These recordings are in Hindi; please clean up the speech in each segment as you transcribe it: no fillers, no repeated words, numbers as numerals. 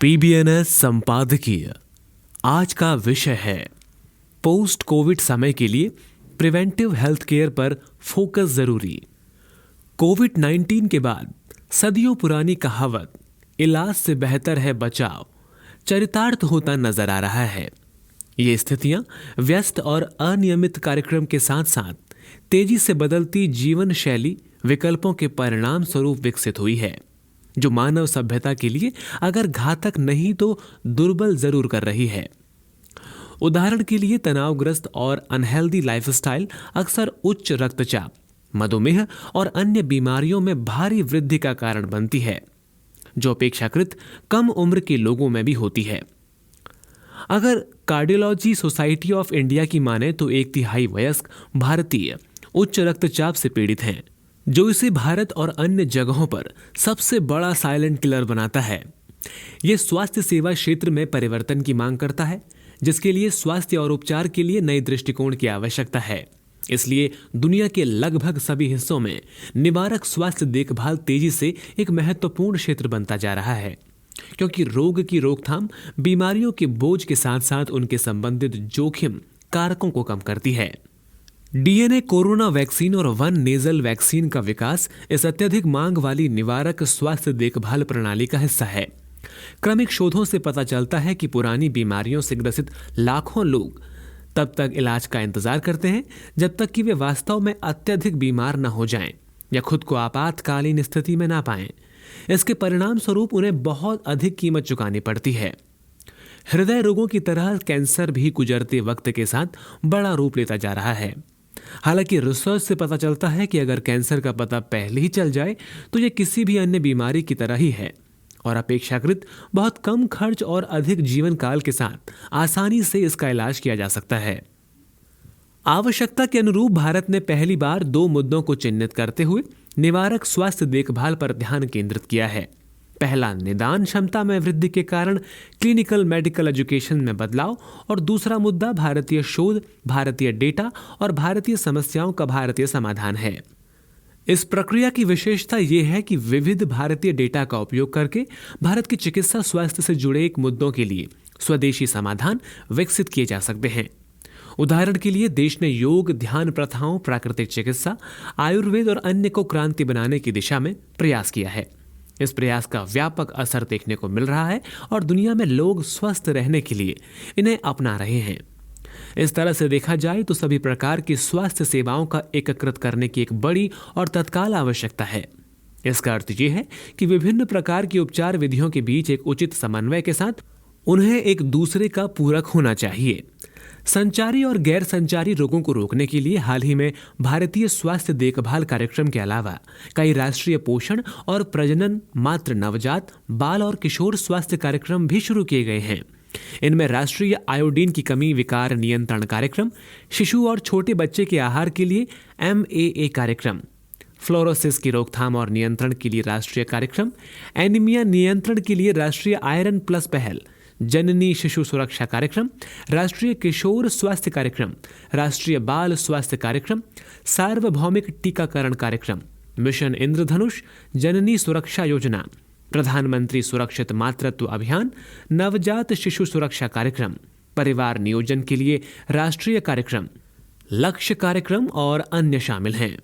पीबीएनएस संपादकीय आज का विषय है पोस्ट कोविड समय के लिए प्रिवेंटिव हेल्थ केयर पर फोकस जरूरी। कोविड 19 के बाद सदियों पुरानी कहावत इलाज से बेहतर है बचाव चरितार्थ होता नजर आ रहा है। ये स्थितियां व्यस्त और अनियमित कार्यक्रम के साथ साथ तेजी से बदलती जीवन शैली विकल्पों के परिणाम स्वरूप विकसित हुई है, जो मानव सभ्यता के लिए अगर घातक नहीं तो दुर्बल जरूर कर रही है। उदाहरण के लिए तनावग्रस्त और अनहेल्दी लाइफस्टाइल अक्सर उच्च रक्तचाप, मधुमेह और अन्य बीमारियों में भारी वृद्धि का कारण बनती है, जो अपेक्षाकृत कम उम्र के लोगों में भी होती है। अगर कार्डियोलॉजी सोसाइटी ऑफ इंडिया की माने तो 1/3 वयस्क भारतीय उच्च रक्तचाप से पीड़ित हैं, जो इसे भारत और अन्य जगहों पर सबसे बड़ा साइलेंट किलर बनाता है। यह स्वास्थ्य सेवा क्षेत्र में परिवर्तन की मांग करता है, जिसके लिए स्वास्थ्य और उपचार के लिए नए दृष्टिकोण की आवश्यकता है। इसलिए दुनिया के लगभग सभी हिस्सों में निवारक स्वास्थ्य देखभाल तेजी से एक महत्वपूर्ण क्षेत्र बनता जा रहा है, क्योंकि रोग की रोकथाम बीमारियों के बोझ के साथ साथ उनके संबंधित जोखिम कारकों को कम करती है। डीएनए कोरोना वैक्सीन और वन नेजल वैक्सीन का विकास इस अत्यधिक मांग वाली निवारक स्वास्थ्य देखभाल प्रणाली का हिस्सा है। क्रमिक शोधों से पता चलता है कि पुरानी बीमारियों से ग्रसित लाखों लोग तब तक इलाज का इंतजार करते हैं जब तक कि वे वास्तव में अत्यधिक बीमार न हो जाएं या खुद को आपातकालीन स्थिति में ना पाएं। इसके परिणाम स्वरूप उन्हें बहुत अधिक कीमत चुकानी पड़ती है। हृदय रोगों की तरह कैंसर भी गुजरते वक्त के साथ बड़ा रूप लेता जा रहा है। हालांकि रिसर्च से पता चलता है कि अगर कैंसर का पता पहले ही चल जाए तो यह किसी भी अन्य बीमारी की तरह ही है और अपेक्षाकृत बहुत कम खर्च और अधिक जीवन काल के साथ आसानी से इसका इलाज किया जा सकता है। आवश्यकता के अनुरूप भारत ने पहली बार 2 मुद्दों को चिन्हित करते हुए निवारक स्वास्थ्य देखभाल पर ध्यान केंद्रित किया है। पहला, निदान क्षमता में वृद्धि के कारण क्लिनिकल मेडिकल एजुकेशन में बदलाव, और दूसरा मुद्दा भारतीय शोध, भारतीय डेटा और भारतीय समस्याओं का भारतीय समाधान है। इस प्रक्रिया की विशेषता यह है कि विविध भारतीय डेटा का उपयोग करके भारत की चिकित्सा स्वास्थ्य से जुड़े एक मुद्दों के लिए स्वदेशी समाधान विकसित किए जा सकते हैं। उदाहरण के लिए देश ने योग, ध्यान प्रथाओं, प्राकृतिक चिकित्सा, आयुर्वेद और अन्य को क्रांति बनाने की दिशा में प्रयास किया है। इस प्रयास का व्यापक असर देखने को मिल रहा है और दुनिया में लोग स्वस्थ रहने के लिए इन्हें अपना रहे हैं। इस तरह से देखा जाए तो सभी प्रकार की स्वास्थ्य सेवाओं का एकीकृत करने की एक बड़ी और तत्काल आवश्यकता है। इसका अर्थ यह है कि विभिन्न प्रकार की उपचार विधियों के बीच एक उचित समन्वय के साथ उन्हें एक दूसरे का पूरक होना चाहिए। संचारी और गैर संचारी रोगों को रोकने के लिए हाल ही में भारतीय स्वास्थ्य देखभाल कार्यक्रम के अलावा कई राष्ट्रीय पोषण और प्रजनन, मातृ, नवजात, बाल और किशोर स्वास्थ्य कार्यक्रम भी शुरू किए गए हैं। इनमें राष्ट्रीय आयोडीन की कमी विकार नियंत्रण कार्यक्रम, शिशु और छोटे बच्चे के आहार के लिए MAA कार्यक्रम, फ्लोरोसिस की रोकथाम और नियंत्रण के लिए राष्ट्रीय कार्यक्रम, एनीमिया नियंत्रण के लिए राष्ट्रीय आयरन प्लस पहल, जननी शिशु सुरक्षा कार्यक्रम, राष्ट्रीय किशोर स्वास्थ्य कार्यक्रम, राष्ट्रीय बाल स्वास्थ्य कार्यक्रम, सार्वभौमिक टीकाकरण कार्यक्रम, मिशन इंद्रधनुष, जननी सुरक्षा योजना, प्रधानमंत्री सुरक्षित मातृत्व अभियान, नवजात शिशु सुरक्षा कार्यक्रम, परिवार नियोजन के लिए राष्ट्रीय कार्यक्रम, लक्ष्य कार्यक्रम और अन्य शामिल हैं।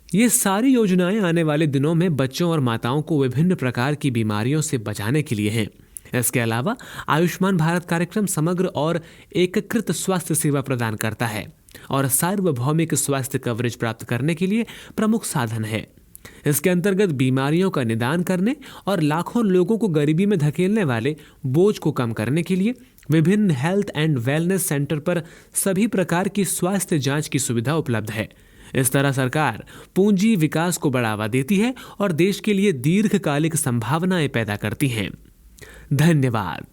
ये सारी योजनाएं आने वाले दिनों में बच्चों और माताओं को विभिन्न प्रकार की बीमारियों से बचाने के लिए हैं। इसके अलावा आयुष्मान भारत कार्यक्रम समग्र और एकीकृत स्वास्थ्य सेवा प्रदान करता है और सार्वभौमिक स्वास्थ्य कवरेज प्राप्त करने के लिए प्रमुख साधन है। इसके अंतर्गत बीमारियों का निदान करने और लाखों लोगों को गरीबी में धकेलने वाले बोझ को कम करने के लिए विभिन्न हेल्थ एंड वेलनेस सेंटर पर सभी प्रकार की स्वास्थ्य जांच की सुविधा उपलब्ध है। इस तरह सरकार पूंजी विकास को बढ़ावा देती है और देश के लिए दीर्घकालिक संभावनाएं पैदा करती है। धन्यवाद।